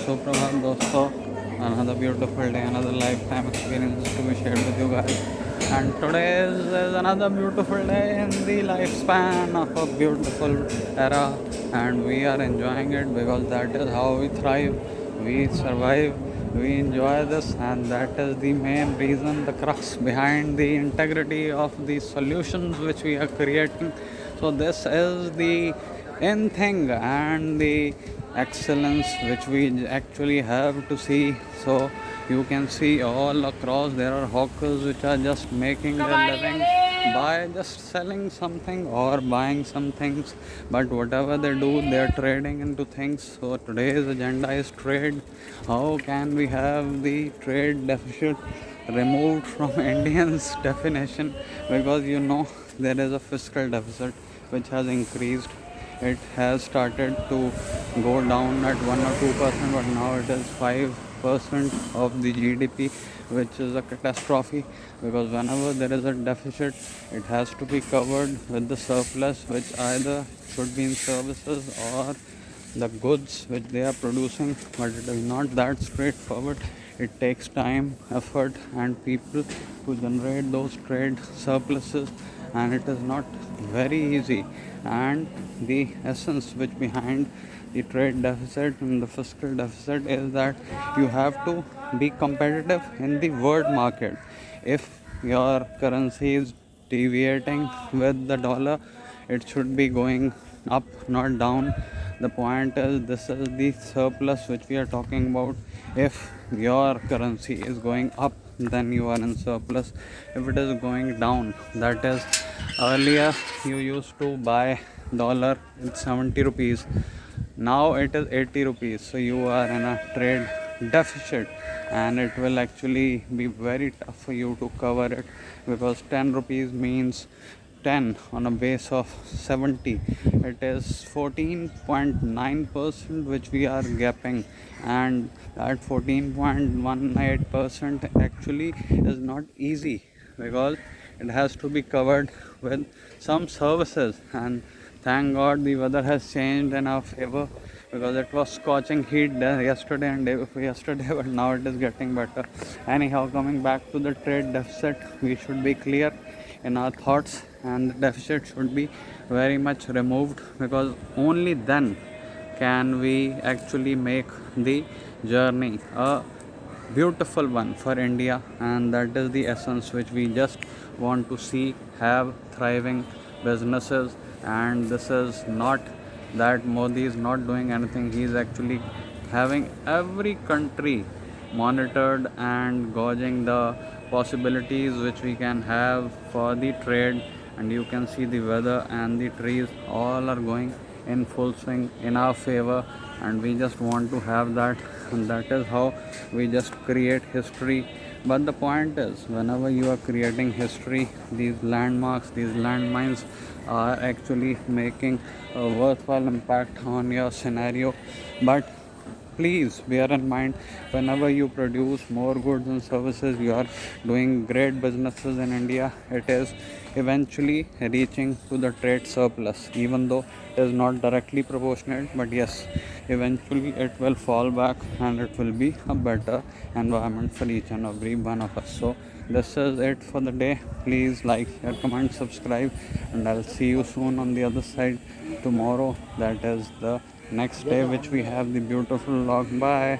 Suprabhat dosto, another beautiful day, another lifetime experience to be shared with you guys. And today is another beautiful day in the lifespan of a beautiful era, and we are enjoying it because that is how we thrive, we survive, we enjoy this, and that is the main reason, the crux behind the integrity of the solutions which we are creating. So, this is the in thing and the excellence which we actually have to see. So you can see all across there are hawkers which are just making their living by just selling something or buying some things, but whatever they do they are trading into things. So today's agenda is trade. How can we have the trade deficit removed from Indians definition, because there is a fiscal deficit which has increased. It has started to go down at 1 or 2%, but now it is 5% of the GDP, which is a catastrophe, because whenever there is a deficit, it has to be covered with the surplus, which either should be in services or the goods which they are producing. But it is not that straightforward. It takes time, effort, and people to generate those trade surpluses, and it is not very easy. And the essence which behind the trade deficit and the fiscal deficit is that you have to be competitive in the world market. If your currency is deviating with the dollar, it should be going up, not down. The point is, this is the surplus which we are talking about. If your currency is going up, then you are in surplus. If it is going down, that is, earlier you used to buy dollar with 70 rupees, now it is 80 rupees, so you are in a trade deficit, and it will actually be very tough for you to cover it, because 10 rupees means 10 on a base of 70. It is 14.9% which we are gapping, and that 14.18% actually is not easy, because it has to be covered with some services. And thank God the weather has changed in our favor, because it was scorching heat yesterday and day before yesterday, but now it is getting better. Anyhow, coming back to the trade deficit, we should be clear in our thoughts, and the deficit should be very much removed, because only then can we actually make the journey a beautiful one for India, and that is the essence which we just want to see, have thriving businesses. And this is not that Modi is not doing anything, he is actually having every country monitored and gauging the possibilities which we can have for the trade. And you can see the weather and the trees all are going in full swing in our favor, and we just want to have that, and that is how we just create history. But the point is, whenever you are creating history, these landmarks, these landmines are actually making a worthwhile impact on your scenario. But please bear in mind, whenever you produce more goods and services, you are doing great businesses in India, it is eventually reaching to the trade surplus, even though it is not directly proportionate. But yes, eventually it will fall back, and it will be a better environment for each and every one of us. So this is it for the day. Please like, share, comment, subscribe, and I'll see you soon on the other side tomorrow. That is the next day which we have the beautiful vlog. Bye.